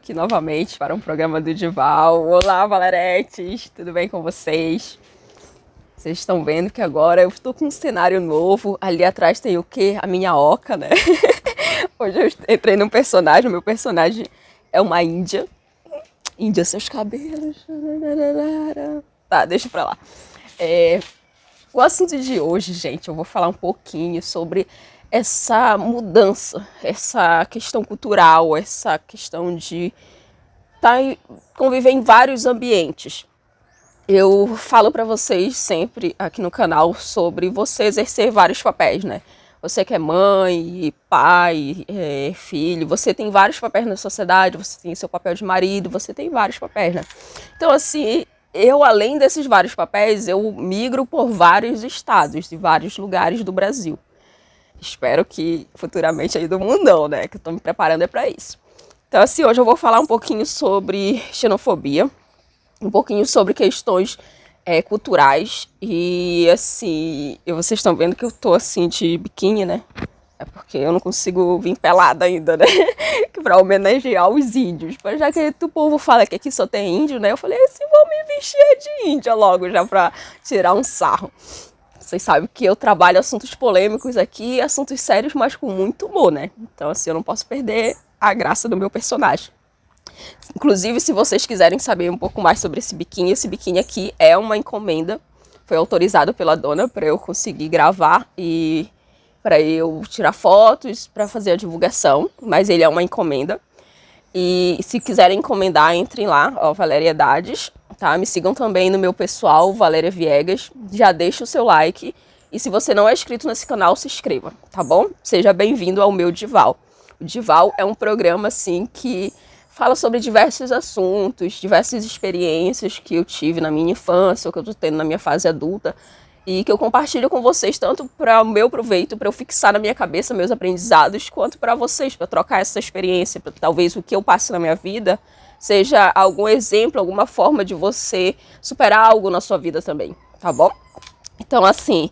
aqui novamente para um programa do Dival. Olá, Valeretes, tudo bem com vocês? Vocês estão vendo que agora eu estou com um cenário novo. Ali atrás tem o quê? A minha oca, né? Hoje eu entrei num personagem, o meu personagem é uma índia. Índia, seus cabelos. Tá, deixa pra lá. O assunto de hoje, gente, eu vou falar um pouquinho sobre essa mudança, essa questão cultural, essa questão de conviver em vários ambientes. Eu falo para vocês sempre aqui no canal sobre você exercer vários papéis, né? Você que é mãe, pai, filho, você tem vários papéis na sociedade, você tem seu papel de marido, você tem vários papéis, né? Então, assim, eu, além desses vários papéis, eu migro por vários estados e vários lugares do Brasil. Espero que futuramente aí do mundão, né? Que eu tô me preparando para isso. Então, assim, hoje eu vou falar um pouquinho sobre xenofobia, um pouquinho sobre questões culturais e, assim, vocês estão vendo que eu tô, assim, de biquíni, né? É porque eu não consigo vir pelada ainda, né? Pra homenagear os índios. Mas já que o povo fala que aqui só tem índio, né? Eu falei assim, vou me vestir de índia logo, já pra tirar um sarro. Vocês sabem que eu trabalho assuntos polêmicos aqui, assuntos sérios, mas com muito humor, né? Então, assim, eu não posso perder a graça do meu personagem. Inclusive, se vocês quiserem saber um pouco mais sobre esse biquíni aqui é uma encomenda. Foi autorizado pela dona para eu conseguir gravar e para eu tirar fotos, para fazer a divulgação. Mas ele é uma encomenda. E se quiserem encomendar, entrem lá, ó, Valeriedades, tá? Me sigam também no meu pessoal, Valéria Viegas. Já deixa o seu like. E se você não é inscrito nesse canal, se inscreva, tá bom? Seja bem-vindo ao meu Dival. O Dival é um programa, assim, que fala sobre diversos assuntos, diversas experiências que eu tive na minha infância, ou que eu tô tendo na minha fase adulta, e que eu compartilho com vocês tanto para o meu proveito, para eu fixar na minha cabeça meus aprendizados, quanto para vocês, para trocar essa experiência, para talvez o que eu passe na minha vida seja algum exemplo, alguma forma de você superar algo na sua vida também, tá bom? Então, assim,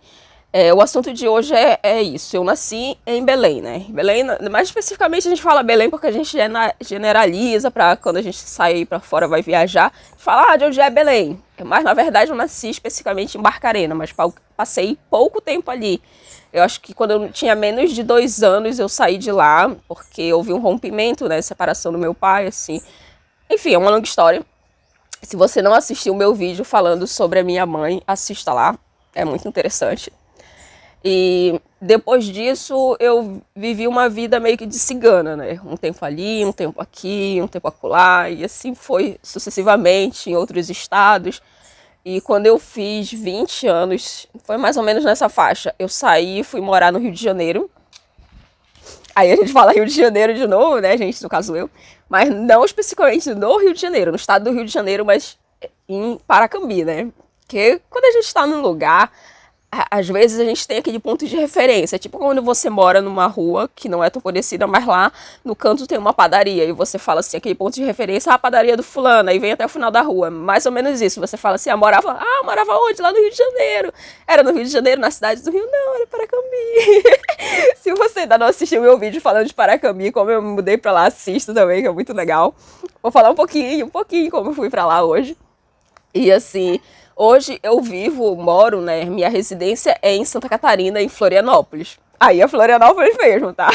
o assunto de hoje é isso. Eu nasci em Belém, né? Belém, mais especificamente a gente fala Belém porque a gente generaliza para quando a gente sair para fora, vai viajar, a gente fala, de onde é Belém? Mas na verdade eu nasci especificamente em Barcarena, mas passei pouco tempo ali. Eu acho que quando eu tinha menos de 2 anos eu saí de lá, porque houve um rompimento, né? Separação do meu pai, assim. Enfim, é uma longa história. Se você não assistiu o meu vídeo falando sobre a minha mãe, assista lá. É muito interessante. E depois disso eu vivi uma vida meio que de cigana, né? Um tempo ali, um tempo aqui, um tempo acolá, e assim foi sucessivamente em outros estados. E quando eu fiz 20 anos, foi mais ou menos nessa faixa, eu saí e fui morar no Rio de Janeiro. Aí a gente fala Rio de Janeiro de novo, né, gente, no caso eu. Mas não especificamente no Rio de Janeiro, no estado do Rio de Janeiro, mas em Paracambi, né? Porque quando a gente está num lugar, às vezes a gente tem aquele ponto de referência, tipo quando você mora numa rua que não é tão conhecida, mas lá no canto tem uma padaria, e você fala assim, aquele ponto de referência, a padaria do fulano, aí vem até o final da rua, mais ou menos isso, você fala assim, morava onde? Lá no Rio de Janeiro. Era no Rio de Janeiro, na cidade do Rio? Não, era Paracambi. Se você ainda não assistiu meu vídeo falando de Paracambi, como eu me mudei pra lá, assista também, que é muito legal. Vou falar um pouquinho como eu fui pra lá hoje. E assim, hoje eu moro, né? Minha residência é em Santa Catarina, em Florianópolis. Aí é Florianópolis mesmo, tá?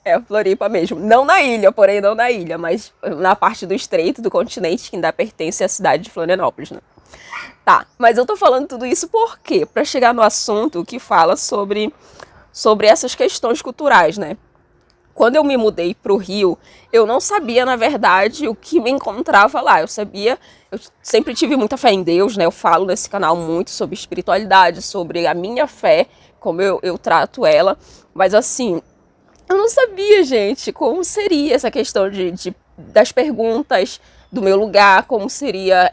É Floripa mesmo. Não na ilha, porém não na ilha, mas na parte do estreito do continente que ainda pertence à cidade de Florianópolis, né? Tá, mas eu tô falando tudo isso por quê? Pra chegar no assunto que fala sobre essas questões culturais, né? Quando eu me mudei para o Rio, eu não sabia, na verdade, o que me encontrava lá. Eu sempre tive muita fé em Deus, né? Eu falo nesse canal muito sobre espiritualidade, sobre a minha fé, como eu trato ela. Mas, assim, eu não sabia, gente, como seria essa questão das perguntas do meu lugar, como seria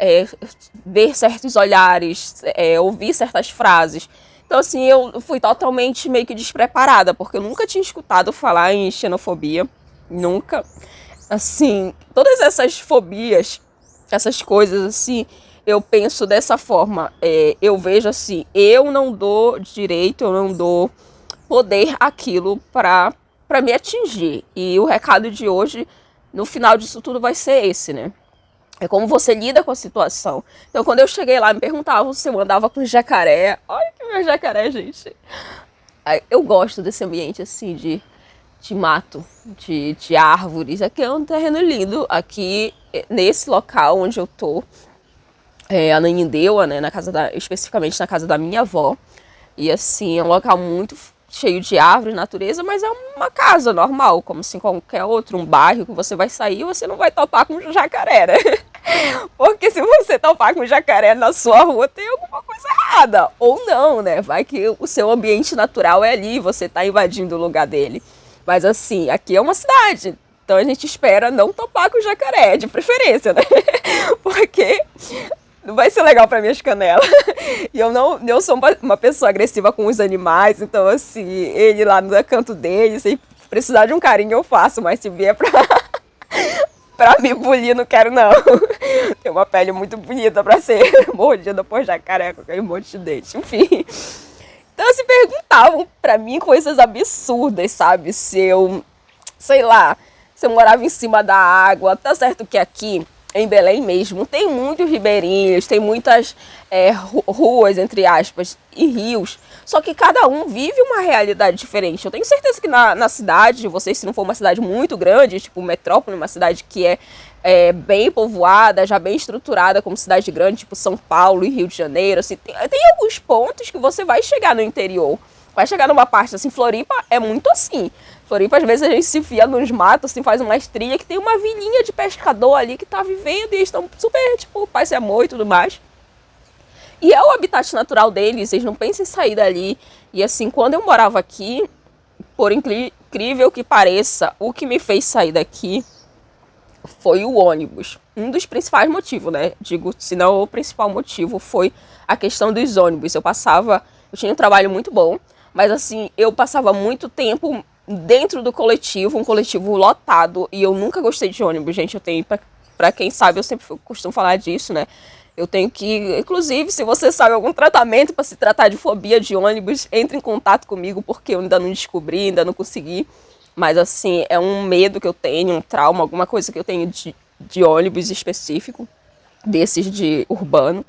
ver certos olhares, ouvir certas frases. Então, assim, eu fui totalmente meio que despreparada, porque eu nunca tinha escutado falar em xenofobia, nunca. Assim, todas essas fobias, essas coisas, assim, eu penso dessa forma. Eu vejo assim, eu não dou direito, eu não dou poder àquilo para me atingir. E o recado de hoje no final disso tudo vai ser esse, né? É como você lida com a situação. Então, quando eu cheguei lá, me perguntavam se eu andava com jacaré. Olha que meu jacaré, gente. Eu gosto desse ambiente, assim, de mato, de árvores. Aqui é um terreno lindo. Aqui, nesse local onde eu tô, Ananindeua, né, especificamente na casa da minha avó. E assim, é um local muito cheio de árvores, natureza, mas é uma casa normal, como assim qualquer outro, um bairro que você vai sair, você não vai topar com jacaré, né? Porque se você topar com jacaré na sua rua, tem alguma coisa errada. Ou não, né? Vai que o seu ambiente natural é ali, você tá invadindo o lugar dele. Mas assim, aqui é uma cidade. Então a gente espera não topar com jacaré, de preferência, né? Porque não vai ser legal pra minhas canelas. E eu sou uma pessoa agressiva com os animais, então assim, ele lá no canto dele, se precisar de um carinho eu faço, mas se vier pra me bulir, não quero não. Tem uma pele muito bonita pra ser mordida por jacaré com aquele monte de dente, enfim. Então se perguntavam pra mim coisas absurdas, sabe? Sei lá, se eu morava em cima da água. Tá certo que aqui em Belém mesmo tem muitos ribeirinhos, tem muitas ruas, entre aspas, e rios. Só que cada um vive uma realidade diferente. Eu tenho certeza que na cidade de vocês, se não for uma cidade muito grande, tipo metrópole, uma cidade que é bem povoada, já bem estruturada como cidade grande, tipo São Paulo e Rio de Janeiro, assim, tem alguns pontos que você vai chegar no interior. Vai chegar numa parte, assim, Floripa é muito assim. Floripa, às vezes, a gente se enfia nos matos, assim, faz uma trilha que tem uma vilinha de pescador ali que tá vivendo e eles estão super, tipo, paz e amor e tudo mais. E é o habitat natural deles, eles não pensam em sair dali. E assim, quando eu morava aqui, por incrível que pareça, o que me fez sair daqui foi o ônibus. Um dos principais motivos, né? Digo, se não o principal motivo, foi a questão dos ônibus. Eu tinha um trabalho muito bom, mas assim, eu passava muito tempo dentro do coletivo, um coletivo lotado, e eu nunca gostei de ônibus, gente. Eu tenho, pra quem sabe, eu sempre costumo falar disso, né? Eu tenho que, inclusive, se você sabe algum tratamento para se tratar de fobia de ônibus, entre em contato comigo, porque eu ainda não descobri, ainda não consegui. Mas assim, é um medo que eu tenho, um trauma, alguma coisa que eu tenho de ônibus específico, desses de urbano.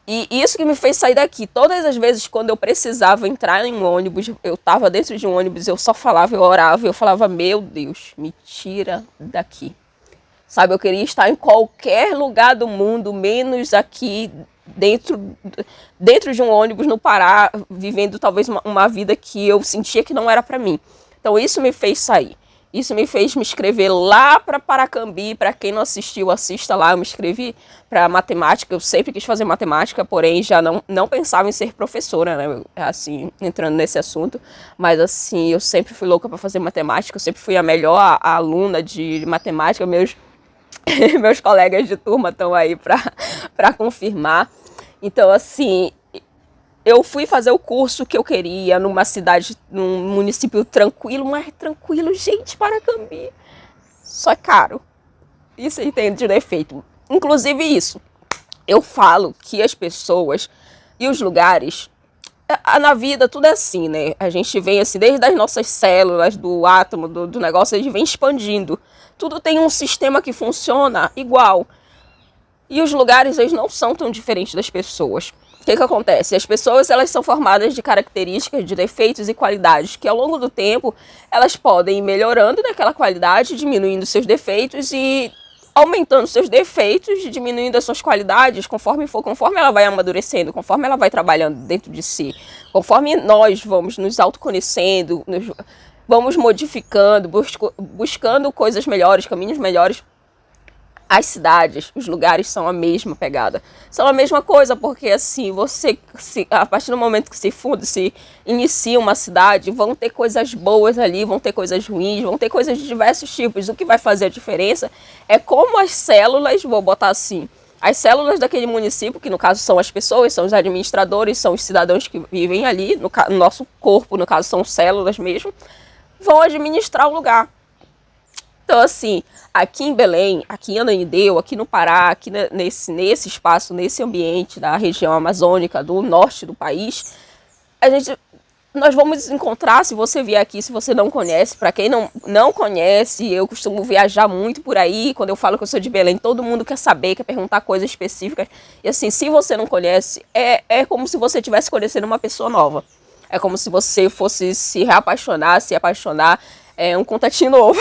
E isso que me fez sair daqui. Todas as vezes quando eu precisava entrar em um ônibus, eu tava dentro de um ônibus, eu só falava, eu orava, eu falava, meu Deus, me tira daqui. Sabe, eu queria estar em qualquer lugar do mundo, menos aqui dentro de um ônibus no Pará, vivendo talvez uma vida que eu sentia que não era para mim. Então isso me fez sair. Isso me fez me inscrever lá para Paracambi. Para quem não assistiu, assista lá. Eu me inscrevi para matemática. Eu sempre quis fazer matemática, porém já não pensava em ser professora, né? Assim, entrando nesse assunto. Mas assim, eu sempre fui louca para fazer matemática. Eu sempre fui a melhor aluna de matemática. Meus colegas de turma estão aí para confirmar. Então, assim, eu fui fazer o curso que eu queria numa cidade, num município tranquilo, mas tranquilo, gente, Paracambi. Só é caro. Isso entende de defeito. Inclusive isso. Eu falo que as pessoas e os lugares, na vida tudo é assim, né? A gente vem assim, desde as nossas células, do átomo, do negócio, a gente vem expandindo. Tudo tem um sistema que funciona igual. E os lugares, eles não são tão diferentes das pessoas. O que acontece? As pessoas, elas são formadas de características, de defeitos e qualidades, que ao longo do tempo, elas podem ir melhorando naquela qualidade, diminuindo seus defeitos e aumentando seus defeitos, diminuindo as suas qualidades, conforme ela vai amadurecendo, conforme ela vai trabalhando dentro de si, conforme nós vamos nos autoconhecendo, vamos modificando, buscando coisas melhores, caminhos melhores. As cidades, os lugares são a mesma pegada. São a mesma coisa, porque assim, a partir do momento que se inicia uma cidade, vão ter coisas boas ali, vão ter coisas ruins, vão ter coisas de diversos tipos. O que vai fazer a diferença é como as células, vou botar assim, as células daquele município, que no caso são as pessoas, são os administradores, são os cidadãos que vivem ali, no nosso corpo, no caso são células mesmo, vão administrar o lugar. Então, assim, aqui em Belém, aqui em Ananindeua, aqui no Pará, aqui nesse espaço, nesse ambiente da região amazônica, do norte do país, a gente nós vamos encontrar, se você vier aqui, se você não conhece. Para quem não conhece, eu costumo viajar muito por aí. Quando eu falo que eu sou de Belém, todo mundo quer saber, quer perguntar coisas específicas. E assim, se você não conhece, é como se você estivesse conhecendo uma pessoa nova. É como se você fosse se reapaixonar, se apaixonar. É um contatinho novo.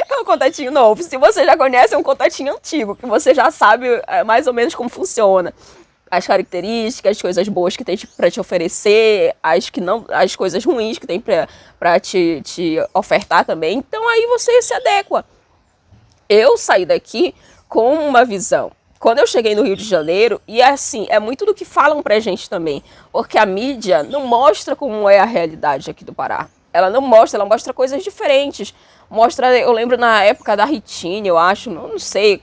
É um contatinho novo. Se você já conhece, é um contatinho antigo, que você já sabe mais ou menos como funciona. As características, as coisas boas que tem para te oferecer, as coisas ruins que tem para te ofertar também. Então aí você se adequa. Eu saí daqui com uma visão. Quando eu cheguei no Rio de Janeiro, e assim, é muito do que falam pra gente também, porque a mídia não mostra como é a realidade aqui do Pará. Ela não mostra, ela mostra coisas diferentes. Mostra, eu lembro na época da Ritinha, eu acho, não sei,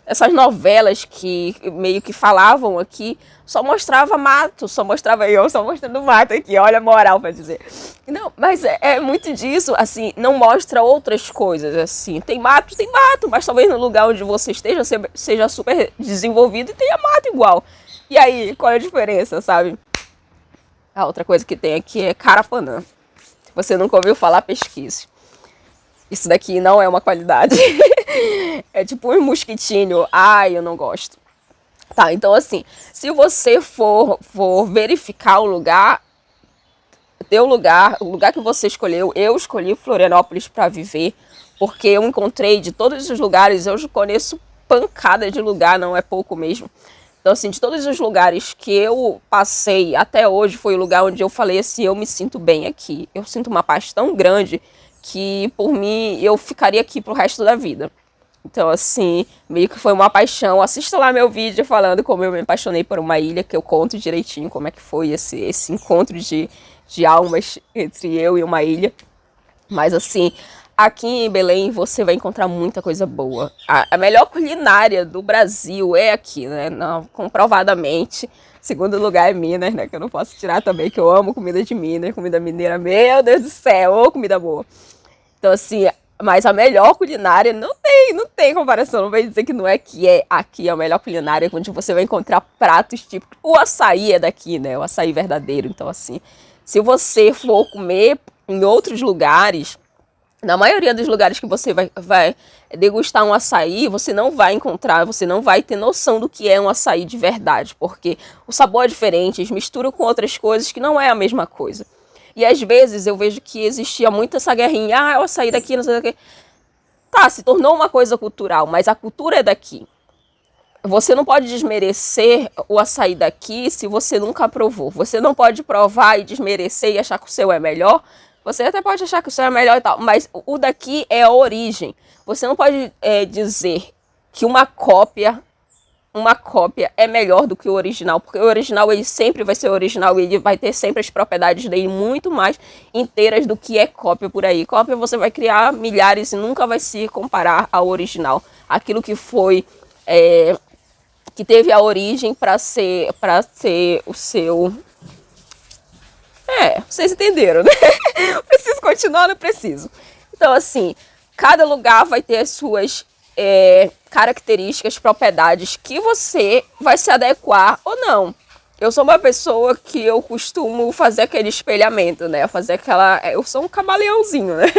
essas novelas que meio que falavam aqui, só mostrava mato, só mostrava eu, só mostrando mato aqui, olha a moral pra dizer. Não, mas é muito disso, assim, não mostra outras coisas, assim. Tem mato, mas talvez no lugar onde você esteja seja super desenvolvido e tenha mato igual. E aí, qual é a diferença, sabe? A outra coisa que tem aqui é carapanã. Se você nunca ouviu falar, pesquise. Isso daqui não é uma qualidade. É tipo um mosquitinho. Ai, eu não gosto. Tá, então assim, se você for verificar o lugar que você escolheu, eu escolhi Florianópolis para viver, porque eu encontrei de todos os lugares, eu conheço pancada de lugar, não é pouco mesmo. Então assim, de todos os lugares que eu passei até hoje, foi o lugar onde eu falei assim, eu me sinto bem aqui. Eu sinto uma paz tão grande que por mim eu ficaria aqui pro resto da vida. Então, assim, meio que foi uma paixão. Assista lá meu vídeo falando como eu me apaixonei por uma ilha, que eu conto direitinho como é que foi esse encontro de almas entre eu e uma ilha. Mas, assim, aqui em Belém você vai encontrar muita coisa boa. A melhor culinária do Brasil é aqui, né? Não, comprovadamente. Segundo lugar é Minas, né? Que eu não posso tirar também, que eu amo comida de Minas, comida mineira. Meu Deus do céu, ô comida boa. Então, assim, mas a melhor culinária não tem comparação. Não vai dizer que não é que é aqui a melhor culinária, onde você vai encontrar pratos típicos. O açaí é daqui, né? O açaí verdadeiro. Então, assim, se você for comer em outros lugares, na maioria dos lugares que você vai degustar um açaí, você não vai encontrar, você não vai ter noção do que é um açaí de verdade, porque o sabor é diferente, eles misturam com outras coisas que não é a mesma coisa. E às vezes eu vejo que existia muito essa guerrinha, eu açaí daqui, não sei o que. Tá, se tornou uma coisa cultural, mas a cultura é daqui. Você não pode desmerecer o açaí daqui se você nunca provou. Você não pode provar e desmerecer e achar que o seu é melhor. Você até pode achar que o seu é melhor e tal, mas o daqui é a origem. Você não pode dizer que uma cópia é melhor do que o original, porque o original ele sempre vai ser original e ele vai ter sempre as propriedades dele muito mais inteiras do que é cópia por aí. Cópia você vai criar milhares e nunca vai se comparar ao original. Aquilo que foi, que teve a origem para ser o seu... vocês entenderam, né? Preciso continuar, não preciso. Então, assim, cada lugar vai ter as suas características, propriedades que você vai se adequar ou não. Eu sou uma pessoa que eu costumo fazer aquele espelhamento, né? Eu sou um camaleãozinho, né?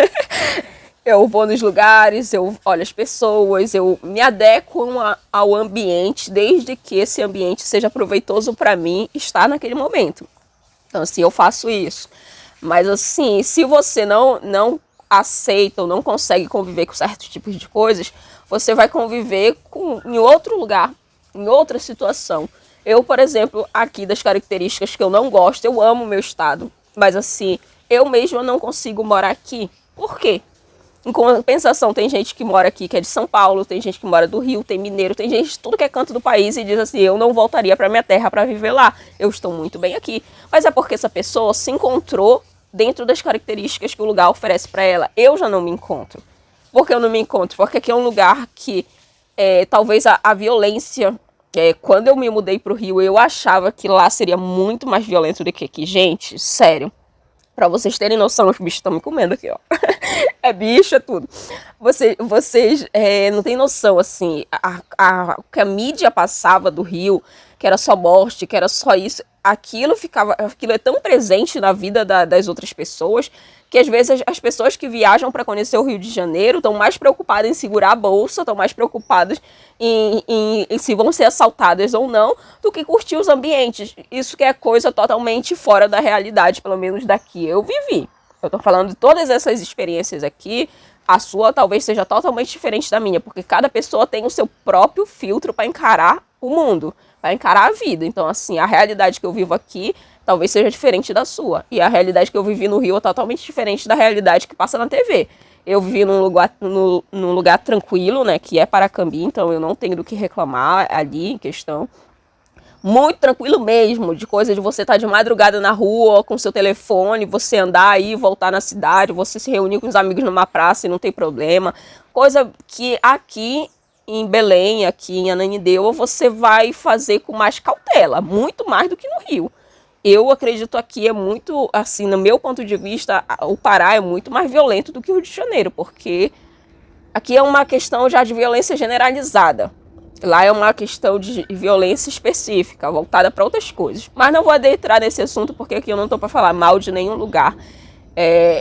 Eu vou nos lugares, eu olho as pessoas, eu me adequo ao ambiente, desde que esse ambiente seja proveitoso para mim estar naquele momento. Então, assim, eu faço isso. Mas, assim, se você não aceita ou não consegue conviver com certos tipos de coisas, você vai conviver em outro lugar, em outra situação. Eu, por exemplo, aqui das características que eu não gosto, eu amo o meu estado, mas assim, eu mesma não consigo morar aqui. Por quê? Em compensação, tem gente que mora aqui que é de São Paulo, tem gente que mora do Rio, tem mineiro, tem gente de tudo que é canto do país e diz assim, eu não voltaria para minha terra para viver lá, eu estou muito bem aqui. Mas é porque essa pessoa se encontrou dentro das características que o lugar oferece para ela. Eu já não me encontro. Por que eu não me encontro? Porque aqui é um lugar que talvez a violência... quando eu me mudei para o Rio, eu achava que lá seria muito mais violento do que aqui. Gente, sério. Pra vocês terem noção, os bichos estão me comendo aqui, ó. É bicho, é tudo. Vocês não têm noção, assim, o que a mídia passava do Rio, que era só morte, que era só isso, aquilo é tão presente na vida das outras pessoas, que às vezes as pessoas que viajam para conhecer o Rio de Janeiro estão mais preocupadas em segurar a bolsa, estão mais preocupadas em se vão ser assaltadas ou não, do que curtir os ambientes. Isso que é coisa totalmente fora da realidade, pelo menos daqui eu vivi. Eu tô falando de todas essas experiências aqui, a sua talvez seja totalmente diferente da minha, porque cada pessoa tem o seu próprio filtro para encarar o mundo, para encarar a vida. Então, assim, a realidade que eu vivo aqui talvez seja diferente da sua. E a realidade que eu vivi no Rio é totalmente diferente da realidade que passa na TV. Eu vivi num lugar tranquilo, né, que é Paracambi, então eu não tenho do que reclamar ali em questão. Muito tranquilo mesmo, de coisa de você estar de madrugada na rua com seu telefone, você andar aí, voltar na cidade, você se reunir com os amigos numa praça e não tem problema. Coisa que aqui em Belém, aqui em Ananindeua, você vai fazer com mais cautela, muito mais do que no Rio. Eu acredito aqui é muito, assim, no meu ponto de vista, o Pará é muito mais violento do que o Rio de Janeiro, porque aqui é uma questão já de violência generalizada. Lá é uma questão de violência específica, voltada para outras coisas. Mas não vou adentrar nesse assunto, porque aqui eu não estou para falar mal de nenhum lugar.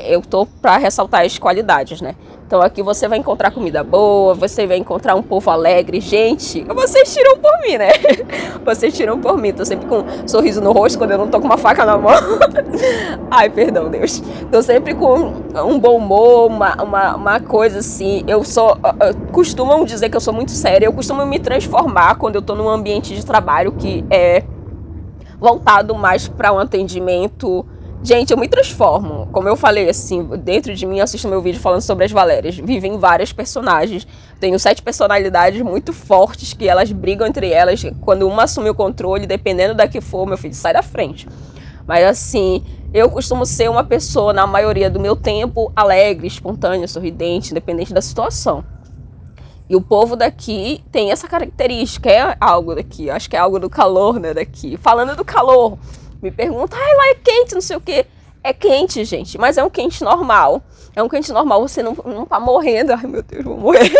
Eu estou para ressaltar as qualidades, né? Então aqui você vai encontrar comida boa, você vai encontrar um povo alegre. Gente, vocês tiram por mim, né? Vocês tiram por mim. Tô sempre com um sorriso no rosto quando eu não tô com uma faca na mão. Ai, perdão, Deus. Tô sempre com um bom humor, uma coisa assim. Costumam dizer que eu sou muito séria. Eu costumo me transformar quando eu tô num ambiente de trabalho que é voltado mais para um atendimento. Gente, eu me transformo. Como eu falei, assim, dentro de mim, assista meu vídeo falando sobre as Valérias. Vivem várias personagens. Tenho 7 personalidades muito fortes que elas brigam entre elas. Quando uma assume o controle, dependendo da que for, meu filho, sai da frente. Mas, assim, eu costumo ser uma pessoa, na maioria do meu tempo, alegre, espontânea, sorridente, independente da situação. E o povo daqui tem essa característica, é algo daqui. Acho que é algo do calor, né, daqui. Falando do calor, me pergunta, lá é quente, não sei o quê. É quente, gente, mas é um quente normal. É um quente normal, você não tá morrendo. Ai, meu Deus, vou morrer.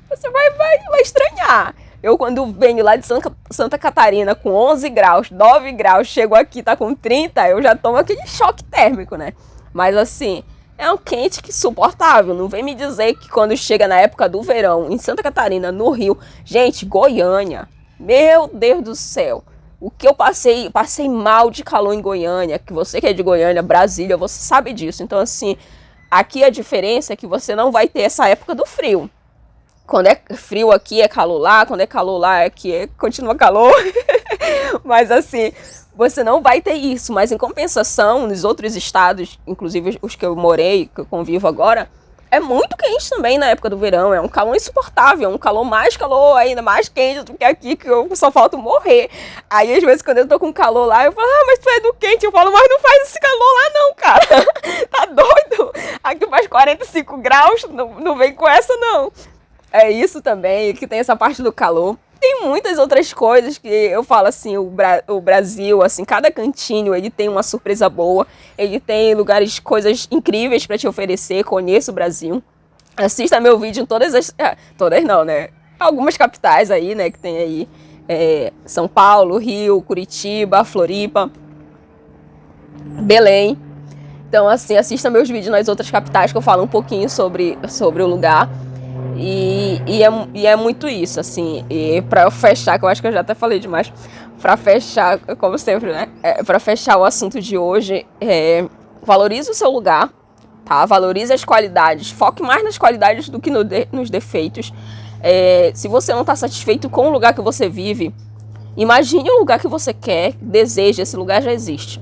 Você vai estranhar. Eu, quando venho lá de Santa Catarina com 11 graus, 9 graus, chego aqui, tá com 30, eu já tomo aquele choque térmico, né? Mas, assim, é um quente que suportável. Não vem me dizer que quando chega na época do verão, em Santa Catarina, no Rio... Gente, Goiânia, meu Deus do céu. O que eu passei mal de calor em Goiânia, que você que é de Goiânia, Brasília, você sabe disso. Então, assim, aqui a diferença é que você não vai ter essa época do frio. Quando é frio aqui, é calor lá. Quando é calor lá, continua calor. Mas, assim, você não vai ter isso. Mas, em compensação, nos outros estados, inclusive os que eu morei, que eu convivo agora, é muito quente também na época do verão, é um calor insuportável, um calor, ainda mais quente do que aqui, que eu só falta morrer. Aí, às vezes, quando eu tô com calor lá, eu falo, mas tu é do quente. Eu falo, mas não faz esse calor lá não, cara. Tá doido? Aqui faz 45 graus, não vem com essa não. É isso também, que tem essa parte do calor. Tem muitas outras coisas que eu falo assim, o Brasil, assim, cada cantinho ele tem uma surpresa boa, ele tem lugares, coisas incríveis para te oferecer. Conheça o Brasil. Assista meu vídeo em todas não, né? Algumas capitais aí, né, que tem aí. São Paulo, Rio, Curitiba, Floripa, Belém. Então, assim, assista meus vídeos nas outras capitais que eu falo um pouquinho sobre o lugar. E é muito isso, assim. E pra fechar, que eu acho que eu já até falei demais, pra fechar, como sempre, né? Pra fechar o assunto de hoje, valorize o seu lugar, tá? Valorize as qualidades, foque mais nas qualidades do que nos defeitos. Se você não tá satisfeito com o lugar que você vive, imagine o lugar que você quer, deseja, esse lugar já existe.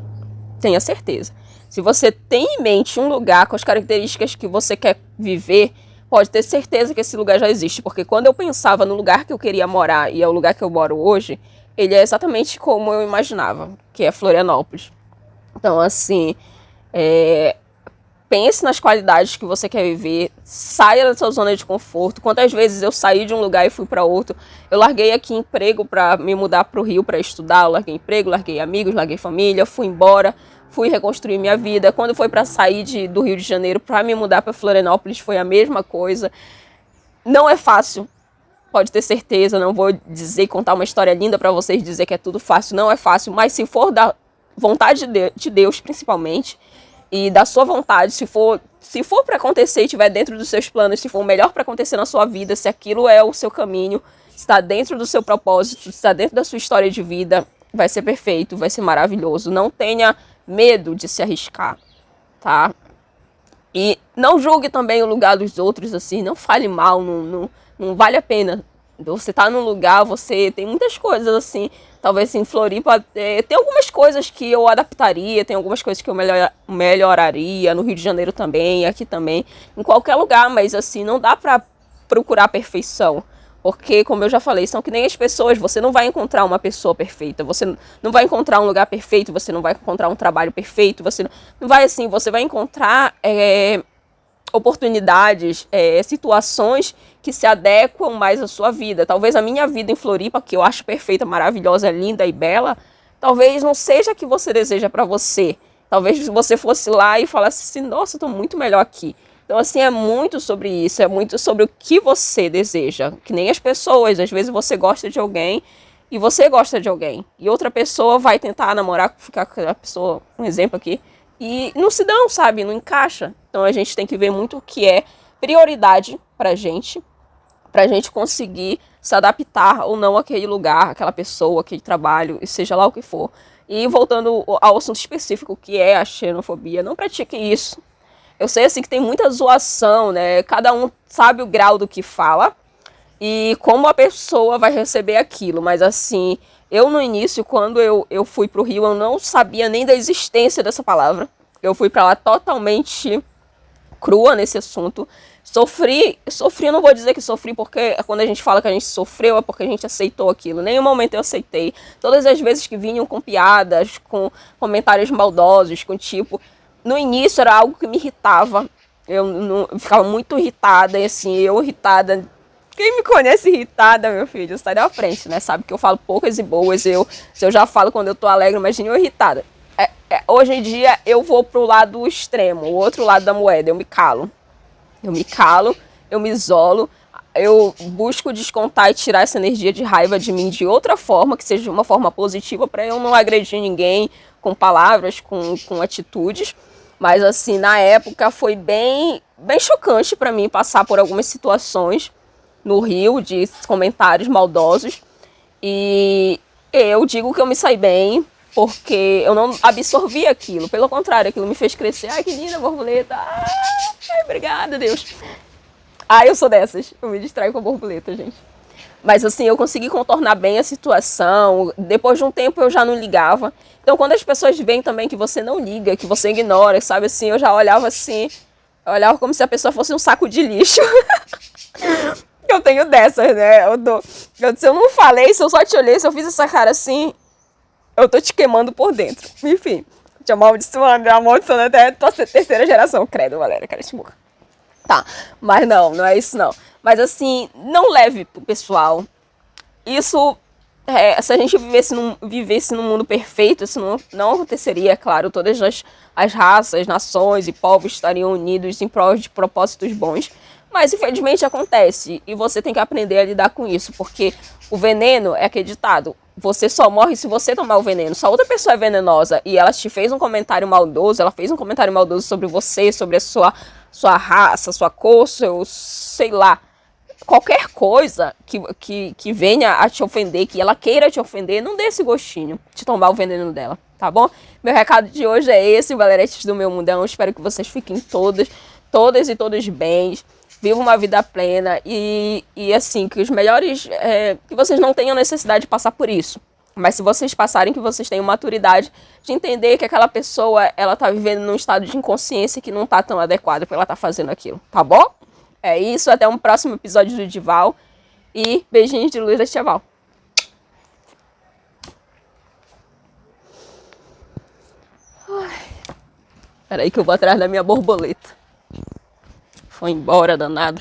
Tenha certeza. Se você tem em mente um lugar com as características que você quer viver, pode ter certeza que esse lugar já existe, porque quando eu pensava no lugar que eu queria morar e é o lugar que eu moro hoje, ele é exatamente como eu imaginava, que é Florianópolis. Então, assim, pense nas qualidades que você quer viver, saia da sua zona de conforto. Quantas vezes eu saí de um lugar e fui para outro? Eu larguei aqui emprego para me mudar para o Rio para estudar, eu larguei emprego, larguei amigos, larguei família, fui embora, fui reconstruir minha vida. Quando foi para sair do Rio de Janeiro para me mudar para Florianópolis, foi a mesma coisa. Não é fácil, pode ter certeza. Não vou dizer, contar uma história linda para vocês, dizer que é tudo fácil. Não é fácil, mas se for da vontade de Deus, principalmente, e da sua vontade, se for para acontecer e estiver dentro dos seus planos, se for o melhor para acontecer na sua vida, se aquilo é o seu caminho, está dentro do seu propósito, está dentro da sua história de vida, vai ser perfeito, vai ser maravilhoso. Não tenha medo de se arriscar, tá? E não julgue também o lugar dos outros, assim, não fale mal, não vale a pena. Você tá num lugar, você tem muitas coisas, assim, talvez em Floripa, tem algumas coisas que eu adaptaria, tem algumas coisas que eu melhoraria, no Rio de Janeiro também, aqui também, em qualquer lugar, mas assim, não dá pra procurar perfeição. Porque, como eu já falei, são que nem as pessoas, você não vai encontrar uma pessoa perfeita, você não vai encontrar um lugar perfeito, você não vai encontrar um trabalho perfeito, você não vai assim, você vai encontrar oportunidades, situações que se adequam mais à sua vida. Talvez a minha vida em Floripa, que eu acho perfeita, maravilhosa, linda e bela, talvez não seja a que você deseja para você. Talvez você fosse lá e falasse assim, nossa, eu tô muito melhor aqui. Então, assim, é muito sobre isso, é muito sobre o que você deseja. Que nem as pessoas, às vezes você gosta de alguém e você gosta de alguém. E outra pessoa vai tentar namorar, ficar com a pessoa, um exemplo aqui, e não se dão, sabe? Não encaixa. Então, a gente tem que ver muito o que é prioridade pra gente conseguir se adaptar ou não àquele lugar, àquela pessoa, àquele trabalho, e seja lá o que for. E voltando ao assunto específico, que é a xenofobia, não pratique isso. Eu sei, assim, que tem muita zoação, né? Cada um sabe o grau do que fala e como a pessoa vai receber aquilo. Mas, assim, eu no início, quando eu fui pro Rio, eu não sabia nem da existência dessa palavra. Eu fui pra lá totalmente crua nesse assunto. Sofri, eu não vou dizer que sofri, porque quando a gente fala que a gente sofreu é porque a gente aceitou aquilo. Nenhum momento eu aceitei. Todas as vezes que vinham com piadas, com comentários maldosos, com tipo... No início era algo que me irritava. Eu ficava muito irritada, e assim, eu irritada. Quem me conhece irritada, meu filho, sai da frente, né? Sabe que eu falo poucas e boas. Se eu já falo quando eu tô alegre, imagine eu irritada. Hoje em dia eu vou pro lado extremo, o outro lado da moeda, eu me calo. Eu me isolo, eu busco descontar e tirar essa energia de raiva de mim de outra forma, que seja de uma forma positiva, para eu não agredir ninguém com palavras, com atitudes. Mas assim, na época foi bem chocante para mim passar por algumas situações no Rio de comentários maldosos. E eu digo que eu me saí bem, porque eu não absorvi aquilo. Pelo contrário, aquilo me fez crescer. Ai, que linda borboleta. Ai, obrigada, Deus. Ai, eu sou dessas. Eu me distraio com a borboleta, gente. Mas assim, eu consegui contornar bem a situação. Depois de um tempo eu já não ligava. Então quando as pessoas veem também que você não liga, que você ignora, sabe assim, eu já olhava assim. Eu olhava como se a pessoa fosse um saco de lixo. Eu tenho dessas, né? Se eu não falei, se eu só te olhei, se eu fiz essa cara assim, eu tô te queimando por dentro. Enfim, te amaldiçoando até a tua terceira geração. Credo, Valéria, cara de boca. Tá, mas não é isso não. Mas assim, não leve pro pessoal. Isso, se a gente vivesse num mundo perfeito, isso não aconteceria, é claro. Todas as raças, nações e povos estariam unidos em prol de propósitos bons. Mas infelizmente acontece, e você tem que aprender a lidar com isso, porque o veneno é aquele ditado, você só morre se você tomar o veneno. Se a outra pessoa é venenosa e ela te fez um comentário maldoso, ela fez um comentário maldoso sobre você, sobre a sua raça, sua cor, sei lá, qualquer coisa que venha a te ofender, que ela queira te ofender, não dê esse gostinho de tomar o veneno dela, tá bom? Meu recado de hoje é esse, valeretes do meu mundão. Espero que vocês fiquem todas e todos bem. Viva uma vida plena e assim, que os melhores, que vocês não tenham necessidade de passar por isso. Mas se vocês passarem, que vocês tenham maturidade de entender que aquela pessoa, ela tá vivendo num estado de inconsciência que não tá tão adequado pra ela tá fazendo aquilo, tá bom? É isso, até um próximo episódio do Dival e beijinhos de luz da Tia Val. Peraí que eu vou atrás da minha borboleta. Foi embora, danada.